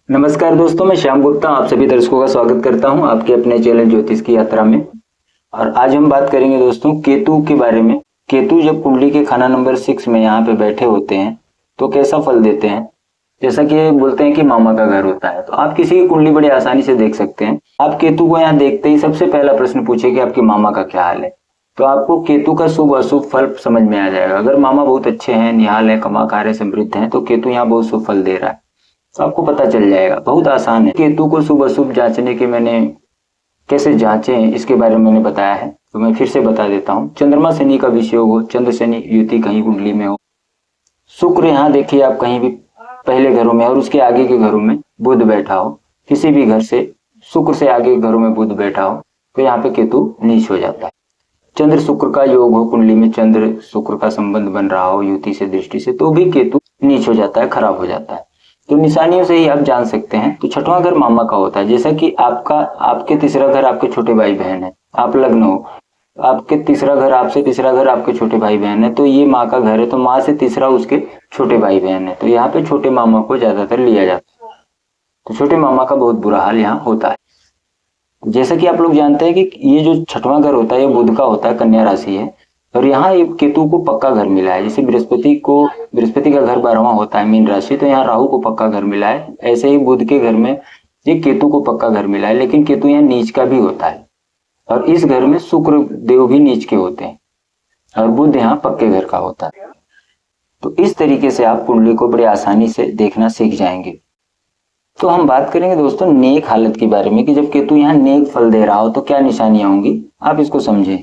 नमस्कार दोस्तों, मैं श्याम गुप्ता आप सभी दर्शकों का स्वागत करता हूं आपके अपने चैनल ज्योतिष की यात्रा में। और आज हम बात करेंगे दोस्तों केतु के बारे में। केतु जब कुंडली के खाना नंबर 6 में यहाँ पे बैठे होते हैं तो कैसा फल देते हैं। जैसा कि बोलते हैं कि मामा का घर होता है, तो आप किसी की कुंडली बड़ी आसानी से देख सकते हैं। आप केतु को यहाँ देखते ही सबसे पहला प्रश्न पूछे कि आपके मामा का क्या हाल है, तो आपको केतु का शुभ अशुभ फल समझ में आ जाएगा। अगर मामा बहुत अच्छे हैं, निहाल है, कमाकार है, समृद्ध है, तो केतु यहाँ बहुत शुभ फल दे रहा है, तो आपको पता चल जाएगा। बहुत आसान है। केतु को शुभ अशुभ जांचने के मैंने कैसे जांचे इसके बारे में मैंने बताया है, तो मैं फिर से बता देता हूँ। चंद्रमा शनि का विषयोग हो, चंद्र शनि युति कहीं कुंडली में हो, शुक्र यहाँ देखिए आप कहीं भी पहले घरों में और उसके आगे के घरों में बुध बैठा हो, किसी भी घर से शुक्र से आगे के घरों में बुध बैठा हो, तो यहाँ पे केतु नीच हो जाता है। चंद्र शुक्र का योग हो, कुंडली में चंद्र शुक्र का संबंध बन रहा हो युति से दृष्टि से, तो भी केतु नीच हो जाता है, खराब हो जाता है। तो निशानियों से ही आप जान सकते हैं। तो छठवां घर मामा का होता है। जैसा कि आपके तीसरा घर आपके छोटे भाई बहन है, आप लग्न हो, आपके तीसरा घर आपसे तीसरा घर आपके छोटे भाई बहन है, तो ये माँ का घर है, तो माँ से तीसरा उसके छोटे भाई बहन है, तो यहाँ पे छोटे मामा को ज्यादातर लिया जाता है। तो छोटे मामा का बहुत बुरा हाल यहाँ होता है। जैसा कि आप लोग जानते हैं कि ये जो छठवां घर होता है ये बुध का होता है, कन्या राशि है, और यहाँ एक केतु को पक्का घर मिला है। जैसे बृहस्पति का घर 12वां होता है मीन राशि, तो यहाँ राहु को पक्का घर मिला है। ऐसे ही बुध के घर में ये केतु को पक्का घर मिला है, लेकिन केतु यहाँ नीच का भी होता है, और इस घर में शुक्र देव भी नीच के होते हैं, और बुध यहाँ पक्के घर का होता है। तो इस तरीके से आप कुंडली को बड़ी आसानी से देखना सीख जाएंगे। तो हम बात करेंगे दोस्तों नेक हालत के बारे में कि जब केतु यहाँ नेक फल दे रहा हो तो क्या निशानियां होंगी, आप इसको समझें।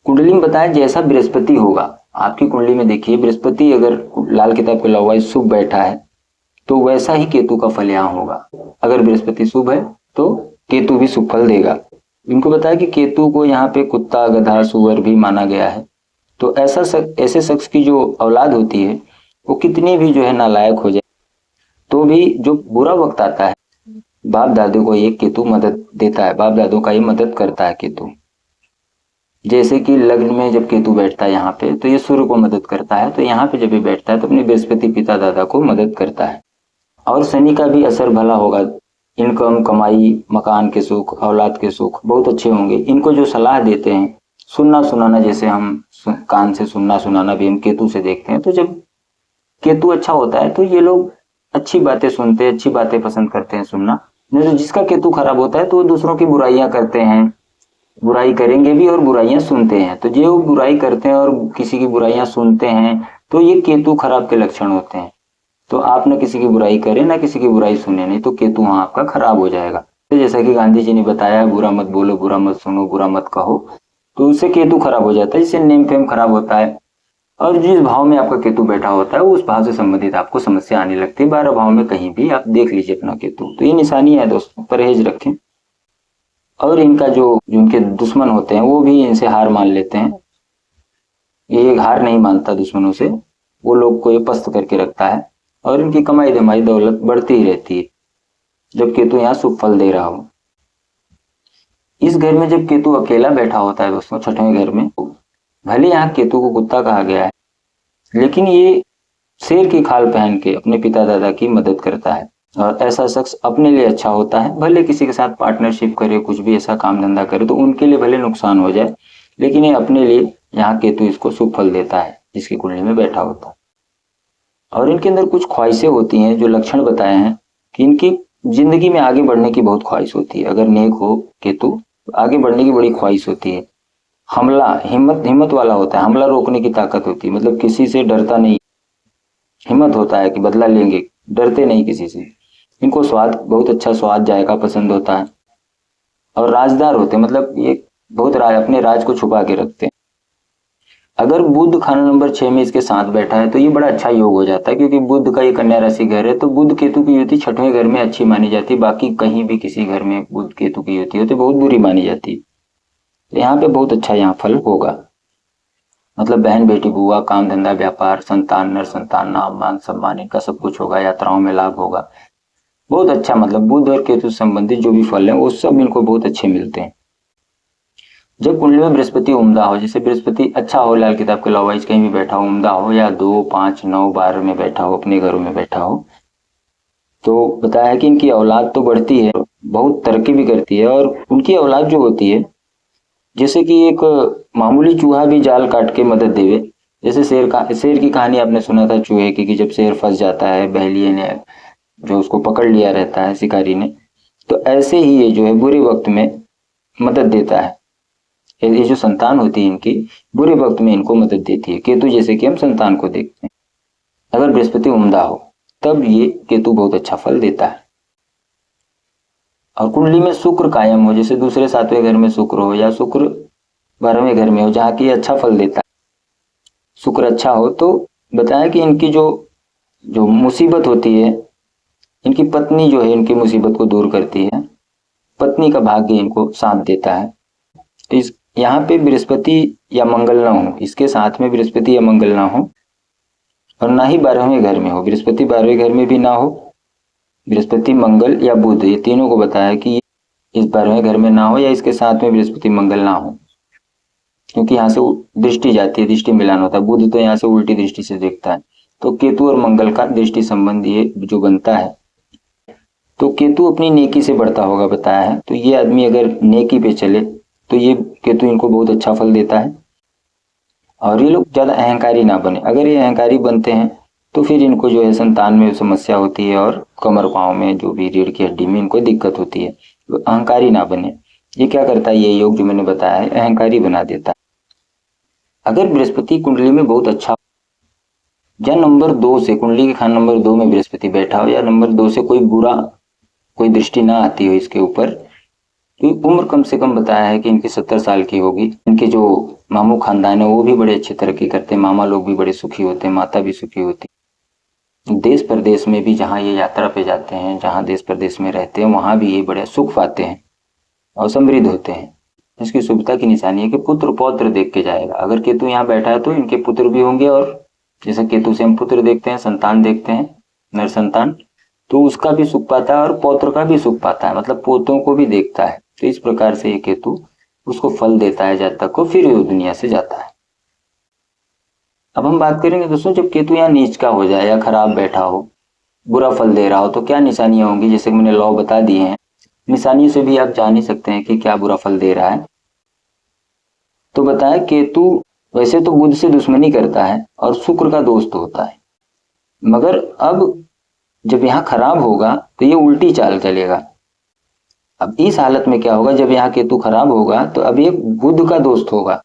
कुंडली में बताया जैसा बृहस्पति होगा, आपकी कुंडली में देखिए बृहस्पति अगर लाल किताब के लवाई शुभ बैठा है तो वैसा ही केतु का फल यहाँ होगा। अगर बृहस्पति शुभ है तो केतु भी शुभ फल देगा। इनको बताया कि केतु को यहाँ पे कुत्ता, गधा, सुअर भी माना गया है। तो ऐसे शख्स की जो औलाद होती है वो कितनी भी जो है नालायक हो जाए तो भी जो बुरा वक्त आता है बाप दादों को ये केतु मदद देता है, बाप दादों का ये मदद करता है केतु। जैसे कि लग्न में जब केतु बैठता है यहाँ पे तो ये सूर्य को मदद करता है, तो यहाँ पे जब ये बैठता है तो अपने बृहस्पति पिता दादा को मदद करता है। और शनि का भी असर भला होगा। इनकम, कमाई, मकान के सुख, औलाद के सुख बहुत अच्छे होंगे। इनको जो सलाह देते हैं, सुनना सुनाना, जैसे हम कान से सुनना सुनाना भी हम केतु से देखते हैं, तो जब केतु अच्छा होता है तो ये लोग अच्छी बातें सुनते हैं, अच्छी बातें पसंद करते हैं सुनना। नहीं तो जिसका केतु खराब होता है तो वो दूसरों की बुराइयां करते हैं, बुराई करेंगे भी और बुराइयां सुनते हैं। तो जो बुराई करते हैं और किसी की बुराइयां सुनते हैं तो ये केतु खराब के लक्षण होते हैं। तो आप न किसी की बुराई करें ना किसी की बुराई सुने, नहीं तो केतु वहां आपका खराब हो जाएगा। तो जैसा कि गांधी जी ने बताया, बुरा मत बोलो, बुरा मत सुनो, बुरा मत कहो, तो उससे केतु खराब हो जाता है, जिससे नेम फेम खराब होता है। और जिस भाव में आपका केतु बैठा होता है उस भाव से संबंधित आपको समस्या आने लगती है। 12 भाव में कहीं भी आप देख लीजिए अपना केतु। तो ये निशानी है दोस्तों, परहेज रखें। और इनका जो इनके दुश्मन होते हैं वो भी इनसे हार मान लेते हैं। ये हार नहीं मानता दुश्मनों से, वो लोग को ये पस्त करके रखता है, और इनकी कमाई धमाई दौलत बढ़ती ही रहती है जब केतु यहाँ शुभ फल दे रहा हो। इस घर में जब केतु अकेला बैठा होता है दोस्तों, छठवें घर में, भले यहाँ केतु को कुत्ता कहा गया है, लेकिन ये शेर की खाल पहन के अपने पिता दादा की मदद करता है। और ऐसा शख्स अपने लिए अच्छा होता है। भले किसी के साथ पार्टनरशिप करे, कुछ भी ऐसा काम धंधा करे तो उनके लिए भले नुकसान हो जाए, लेकिन ये अपने लिए यहाँ केतु इसको शुभ फल देता है जिसकी कुंडली में बैठा होता है। और इनके अंदर कुछ ख्वाहिशें होती हैं, जो लक्षण बताए हैं कि इनकी जिंदगी में आगे बढ़ने की बहुत ख्वाहिश होती है। अगर नेक हो केतु तो आगे बढ़ने की बड़ी ख्वाहिश होती है। हमला, हिम्मत वाला होता है, हमला रोकने की ताकत होती है, मतलब किसी से डरता नहीं, हिम्मत होता है कि बदला लेंगे, डरते नहीं किसी से। इनको स्वाद, बहुत अच्छा स्वाद जायका पसंद होता है। और राजदार होते हैं, मतलब ये बहुत अपने राज को छुपा के रखते हैं। अगर बुध खाना नंबर 6 में इसके साथ बैठा है तो ये बड़ा अच्छा योग हो जाता है, क्योंकि बुध का ये कन्या राशि घर है, तो बुध केतु की युति छठवें घर में अच्छी मानी जाती है। बाकी कहीं भी किसी घर में बुध केतु की युति होती है बहुत बुरी मानी जाती है। तो यहाँ पे बहुत अच्छा यहाँ फल होगा, मतलब बहन बेटी बुआ, काम धंधा व्यापार, संतान नर संतान, नाम मान सम्मान, इनका सब कुछ होगा। यात्राओं में लाभ होगा, बहुत अच्छा। मतलब बुध और केतु से संबंधित जो भी फल है वो सब इनको बहुत अच्छे मिलते हैं। जब कुंडली में बृहस्पति उम्दा हो, जैसे बृहस्पति अच्छा हो, लाल किताब के लवाइज कहीं भी बैठा हो, उम्दा हो, या 2, 5, 9, 12 में बैठा हो, अपने घरों में बैठा हो, तो बताया कि इनकी औलाद तो बढ़ती है, बहुत तरक्की भी करती है, और उनकी औलाद जो होती है, जैसे कि एक मामूली चूहा भी जाल काट के मदद देवे। जैसे शेर की कहानी आपने सुना था चूहे की, कि जब शेर फंस जाता है, बहेलिये ने जो उसको पकड़ लिया रहता है शिकारी ने, तो ऐसे ही ये जो है बुरे वक्त में मदद देता है। ये जो संतान होती है इनकी, बुरे वक्त में इनको मदद देती है। केतु जैसे कि हम संतान को देखते हैं, अगर बृहस्पति उम्दा हो तब ये केतु बहुत अच्छा फल देता है। और कुंडली में शुक्र कायम हो, जैसे दूसरे सातवें घर में शुक्र हो, या शुक्र 12वें घर में हो जहाँ की अच्छा फल देता है, शुक्र अच्छा हो, तो बताया कि इनकी जो जो मुसीबत होती है, इनकी पत्नी जो है इनकी मुसीबत को दूर करती है, पत्नी का भाग्य इनको साथ देता है। तो इस यहाँ पे बृहस्पति या मंगल ना हो, इसके साथ में बृहस्पति या मंगल ना हो, और ना ही 12वें घर में हो। बृहस्पति 12वें घर में भी ना हो, बृहस्पति मंगल या बुध, ये तीनों को बताया कि इस 12वें घर में ना हो, या इसके साथ में बृहस्पति मंगल ना हो, क्योंकि यहाँ से दृष्टि जाती है, दृष्टि मिलान होता है। बुध तो यहाँ से उल्टी दृष्टि से देखता है, तो केतु और मंगल का दृष्टि संबंध ये जो बनता है, तो केतु अपनी नेकी से बढ़ता होगा बताया है। तो ये आदमी अगर नेकी पे चले तो ये केतु इनको बहुत अच्छा फल देता है। और ये लोग ज्यादा अहंकारी ना बने, अगर ये अहंकारी बनते हैं तो फिर इनको जो है संतान में समस्या होती है, और कमर पाँव में जो भी रीढ़ की हड्डी में इनको दिक्कत होती है। तो अहंकारी ना बने। ये क्या करता है, ये योग जो मैंने बताया है अहंकारी बना देता है। अगर बृहस्पति कुंडली में बहुत अच्छा, या नंबर 2 से, कुंडली के खान नंबर 2 में बृहस्पति बैठा हो, या नंबर 2 से कोई दृष्टि ना आती हो इसके ऊपर, तो उम्र कम से कम बताया है कि इनकी 70 साल की होगी। इनके जो मामू खानदान है वो भी बड़े अच्छी तरक्की करते हैं, मामा लोग भी बड़े सुखी होते हैं, माता भी सुखी होती है। देश प्रदेश में भी जहाँ ये यात्रा पे जाते हैं, जहाँ देश प्रदेश में रहते हैं, वहां भी ये बड़े सुख पाते हैं और समृद्ध होते हैं। इसकी शुभता की निशानी है कि पुत्र पौत्र देख के जाएगा। अगर केतु यहाँ बैठा है तो इनके पुत्र भी होंगे, और जैसे केतु से हम पुत्र देखते हैं, संतान देखते हैं, नर संतान, तो उसका भी सुख पाता है और पौत्र का भी सुख पाता है, मतलब पोतों को भी देखता है। तो इस प्रकार से ये केतु उसको फल देता है जातक को, फिर वो दुनिया से जाता है। अब हम बात करेंगे दोस्तों, जब केतु यहाँ नीच का हो जाए या खराब बैठा हो, बुरा फल दे रहा हो, तो क्या निशानियां होंगी। जैसे मैंने लॉ बता दिए हैं, निशानियों से भी आप जान ही सकते हैं कि क्या बुरा फल दे रहा है। तो बताया केतु वैसे तो बुध से दुश्मनी करता है और शुक्र का दोस्त होता है, मगर अब जब यहाँ खराब होगा तो ये उल्टी चाल चलेगा। अब इस हालत में क्या होगा, जब यहाँ केतु खराब होगा तो अब ये बुध का दोस्त होगा,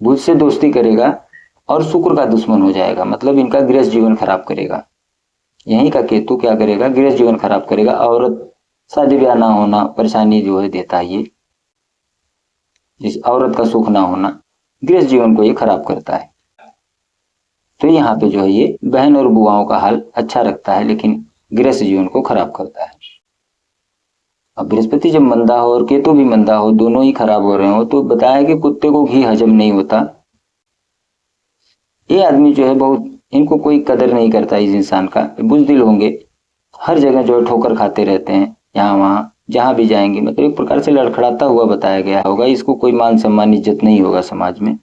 बुध से दोस्ती करेगा और शुक्र का दुश्मन हो जाएगा, मतलब इनका गृहस्थ जीवन खराब करेगा। यहीं का केतु क्या करेगा, गृहस्थ जीवन खराब करेगा। औरत शादी ब्याह ना होना परेशानी जो है देता है ये, इस औरत का सुख ना होना गृहस्थ जीवन को ये खराब करता है। तो यहाँ पे जो है ये बहन और बुआओं का हाल अच्छा रखता है, लेकिन गृहस्थ जीवन को खराब करता है। अब बृहस्पति जब मंदा हो और केतु भी मंदा हो, दोनों ही खराब हो रहे हो, तो बताया कि कुत्ते को घी हजम नहीं होता। ये आदमी जो है बहुत, इनको कोई कदर नहीं करता इस इंसान का, बुजदिल होंगे, हर जगह जो है ठोकर खाते रहते हैं, यहाँ वहाँ जहाँ भी जाएंगे, मतलब एक प्रकार से लड़खड़ाता हुआ बताया गया होगा। इसको कोई मान सम्मान इज्जत नहीं होगा समाज में।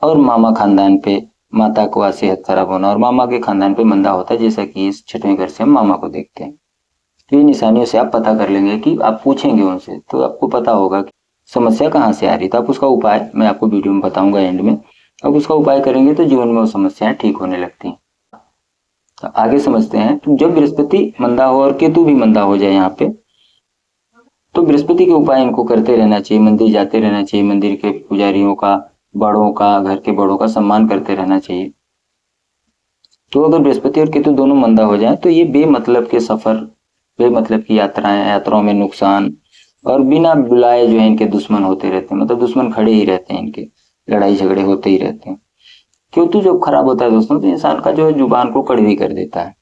और मामा खानदान पे माता को सेहत खराब होना, और मामा के खानदान पे मंदा होता है, जैसा कि इस 6वें घर से हम मामा को देखते हैं। तो ये निशानियों से आप पता कर लेंगे, कि आप पूछेंगे उनसे तो आपको पता होगा कि समस्या कहाँ से आ रही। तो आप उसका उपाय मैं आपको वीडियो में बताऊंगा एंड में। अब उसका उपाय करेंगे तो जीवन में वो समस्याएं ठीक होने लगती हैं। तो आगे समझते हैं। तो जब बृहस्पति मंदा हो और केतु भी मंदा हो जाए यहाँ पे, तो बृहस्पति के उपाय इनको करते रहना चाहिए, मंदिर जाते रहना चाहिए, मंदिर के पुजारियों का, बड़ों का, घर के बड़ों का सम्मान करते रहना चाहिए। तो अगर बृहस्पति और केतु दोनों मंदा हो जाए तो ये बेमतलब के सफर, बेमतलब की यात्राओं में नुकसान, और बिना बुलाए जो है इनके दुश्मन होते रहते हैं, मतलब दुश्मन खड़े ही रहते हैं, इनके लड़ाई झगड़े होते ही रहते हैं। केतु जब खराब होता है दोस्तों, तो इंसान का जो है जुबान को कड़वी कर देता है,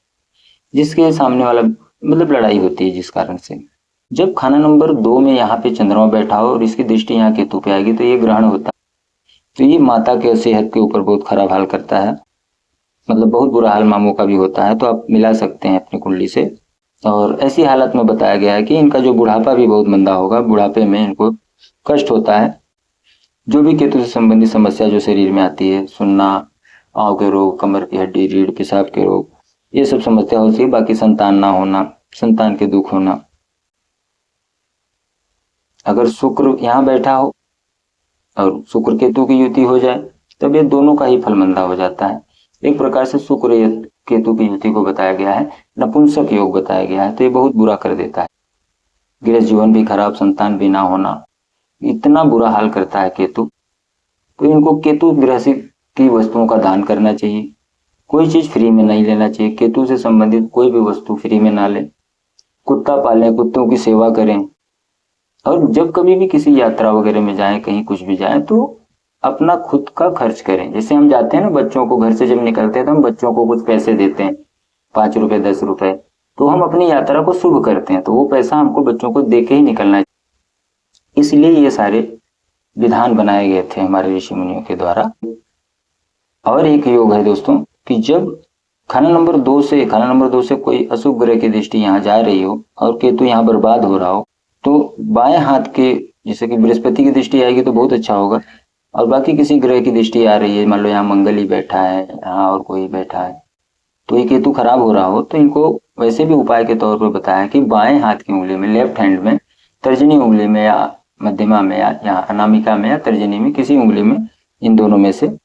जिसके सामने वाला मतलब लड़ाई होती है जिस कारण से। जब खाना नंबर 2 में यहाँ पे चंद्रमा बैठा हो और इसकी दृष्टि यहाँ केतु पे आएगी तो ये ग्रहण होता है। तो ये माता के सेहत के ऊपर बहुत खराब हाल करता है, मतलब बहुत बुरा हाल मामों का भी होता है। तो आप मिला सकते हैं अपनी कुंडली से। और ऐसी हालत में बताया गया है कि इनका जो बुढ़ापा भी बहुत मंदा होगा, बुढ़ापे में इनको कष्ट होता है। जो भी केतु से संबंधित समस्या जो शरीर में आती है, सुन्ना, आंव के रोग, कमर की हड्डी, रीढ़, पेशाब के रोग, ये सब समस्या होती है। बाकी संतान ना होना, संतान के दुख होना, अगर शुक्र यहाँ बैठा हो और शुक्र केतु की युति हो जाए तब ये दोनों का ही फल मंदा हो जाता है। एक प्रकार से शुक्र केतु की युति को बताया गया है, नपुंसक योग बताया गया है, तो ये बहुत बुरा कर देता है। गृहस्थ जीवन भी खराब, संतान भी ना होना, इतना बुरा हाल करता है केतु। तो इनको केतु गृहस्थी की वस्तुओं का दान करना चाहिए। कोई चीज फ्री में नहीं लेना चाहिए। केतु से संबंधित कोई भी वस्तु फ्री में ना लें। कुत्ता पालें, कुत्तों की सेवा करें। और जब कभी भी किसी यात्रा वगैरह में जाएं, कहीं कुछ भी जाएं, तो अपना खुद का खर्च करें। जैसे हम जाते हैं ना, बच्चों को घर से जब निकलते हैं तो हम बच्चों को कुछ पैसे देते हैं, 5 रुपए 10 रुपए, तो हम अपनी यात्रा को शुभ करते हैं, तो वो पैसा हमको बच्चों को दे के ही निकलना चाहिए। इसलिए ये सारे विधान बनाए गए थे हमारे ऋषि मुनियों के द्वारा। और एक योग है दोस्तों कि जब खाना नंबर 2 से कोई अशुभ ग्रह की दृष्टि यहाँ जा रही हो और केतु यहाँ बर्बाद हो रहा हो, तो बाएं हाथ के, जैसे कि बृहस्पति की दृष्टि आएगी तो बहुत अच्छा होगा, और बाकी किसी ग्रह की दृष्टि आ रही है, मान लो यहाँ मंगल ही बैठा है, यहाँ और कोई बैठा है, तो ये केतु खराब हो रहा हो, तो इनको वैसे भी उपाय के तौर पर बताया कि बाएं हाथ की उंगली में, लेफ्ट हैंड में, तर्जनी उंगली में या मध्यमा में या अनामिका में या तर्जनी में, किसी उंगली में, इन दोनों में से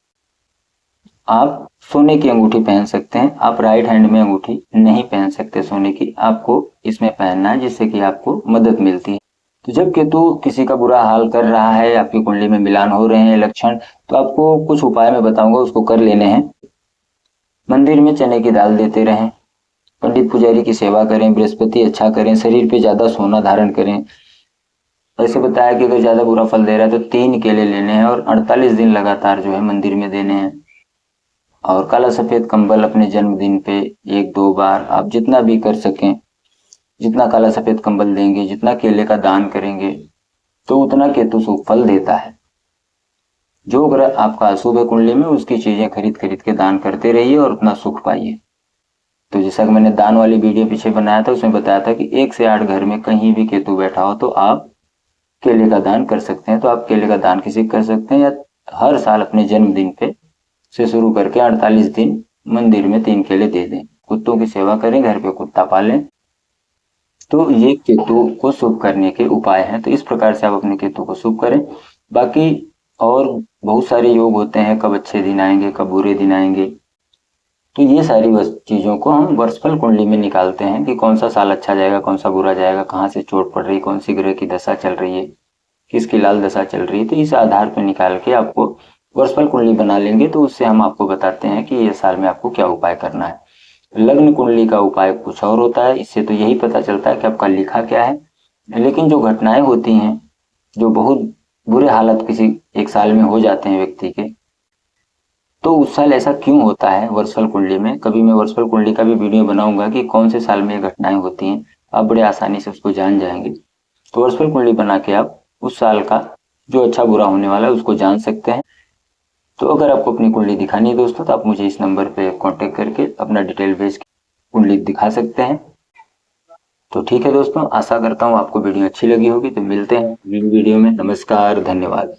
आप सोने की अंगूठी पहन सकते हैं। आप राइट हैंड में अंगूठी नहीं पहन सकते सोने की, आपको इसमें पहनना है, जिससे कि आपको मदद मिलती है। तो जब केतु किसी का बुरा हाल कर रहा है, आपकी कुंडली में मिलान हो रहे हैं लक्षण, तो आपको कुछ उपाय मैं बताऊंगा, उसको कर लेने हैं। मंदिर में चने की दाल देते रहें, पंडित पुजारी की सेवा करें, बृहस्पति अच्छा करें, शरीर पे ज्यादा सोना धारण करें। ऐसे बताया कि अगर ज्यादा बुरा फल दे रहा है तो 3 केले लेने हैं और 48 दिन लगातार जो है मंदिर में देने हैं। और काला सफेद कंबल अपने जन्मदिन पे 1-2 बार आप जितना भी कर सकें, जितना काला सफेद कंबल देंगे, जितना केले का दान करेंगे, तो उतना केतु शुभ फल देता है। जो ग्रह आपका अशुभ है कुंडली में, उसकी चीजें खरीद खरीद के दान करते रहिए और उतना सुख पाइए। तो जैसा कि मैंने दान वाली वीडियो पीछे बनाया था, उसमें बताया था कि 1 से 8 घर में कहीं भी केतु बैठा हो तो आप केले का दान कर सकते हैं। तो आप केले का दान किसी कर सकते हैं, या हर साल अपने जन्मदिन पे से शुरू करके 48 दिन मंदिर में 3 केले दे दें। कुत्तों की सेवा करें, घर पे कुत्ता पालें। तो ये केतु को शुभ करने के उपाय हैं। तो इस प्रकार से आप अपने केतु को शुभ करें। बाकी और बहुत सारे योग होते हैं, कब अच्छे दिन आएंगे, कब बुरे दिन आएंगे, तो ये सारी चीजों को हम वर्षफल कुंडली में निकालते हैं कि कौन सा साल अच्छा जाएगा, कौन सा बुरा जाएगा, कहाँ से चोट पड़ रही, कौन सी ग्रह की दशा चल रही है, किसकी लाल दशा चल रही है। तो इस आधार पर निकाल के आपको वर्षफल कुंडली बना लेंगे, तो उससे हम आपको बताते हैं कि ये साल में आपको क्या उपाय करना है। लग्न कुंडली का उपाय कुछ और होता है, इससे तो यही पता चलता है कि आपका लिखा क्या है। लेकिन जो घटनाएं होती हैं, जो बहुत बुरे हालत किसी एक साल में हो जाते हैं व्यक्ति के, तो उस साल ऐसा क्यों होता है वर्षफल कुंडली में, कभी मैं वर्षफल कुंडली का भी वीडियो बनाऊंगा कि कौन से साल में ये घटनाएं होती हैं, आप बड़े आसानी से उसको जान जाएंगे। तो वर्षफल कुंडली बना के आप उस साल का जो अच्छा बुरा होने वाला है उसको जान सकते हैं। तो अगर आपको अपनी कुंडली दिखानी है दोस्तों, तो आप मुझे इस नंबर पे कांटेक्ट करके अपना डिटेल भेज के कुंडली दिखा सकते हैं। तो ठीक है दोस्तों, आशा करता हूँ आपको वीडियो अच्छी लगी होगी। तो मिलते हैं वीडियो में। नमस्कार, धन्यवाद।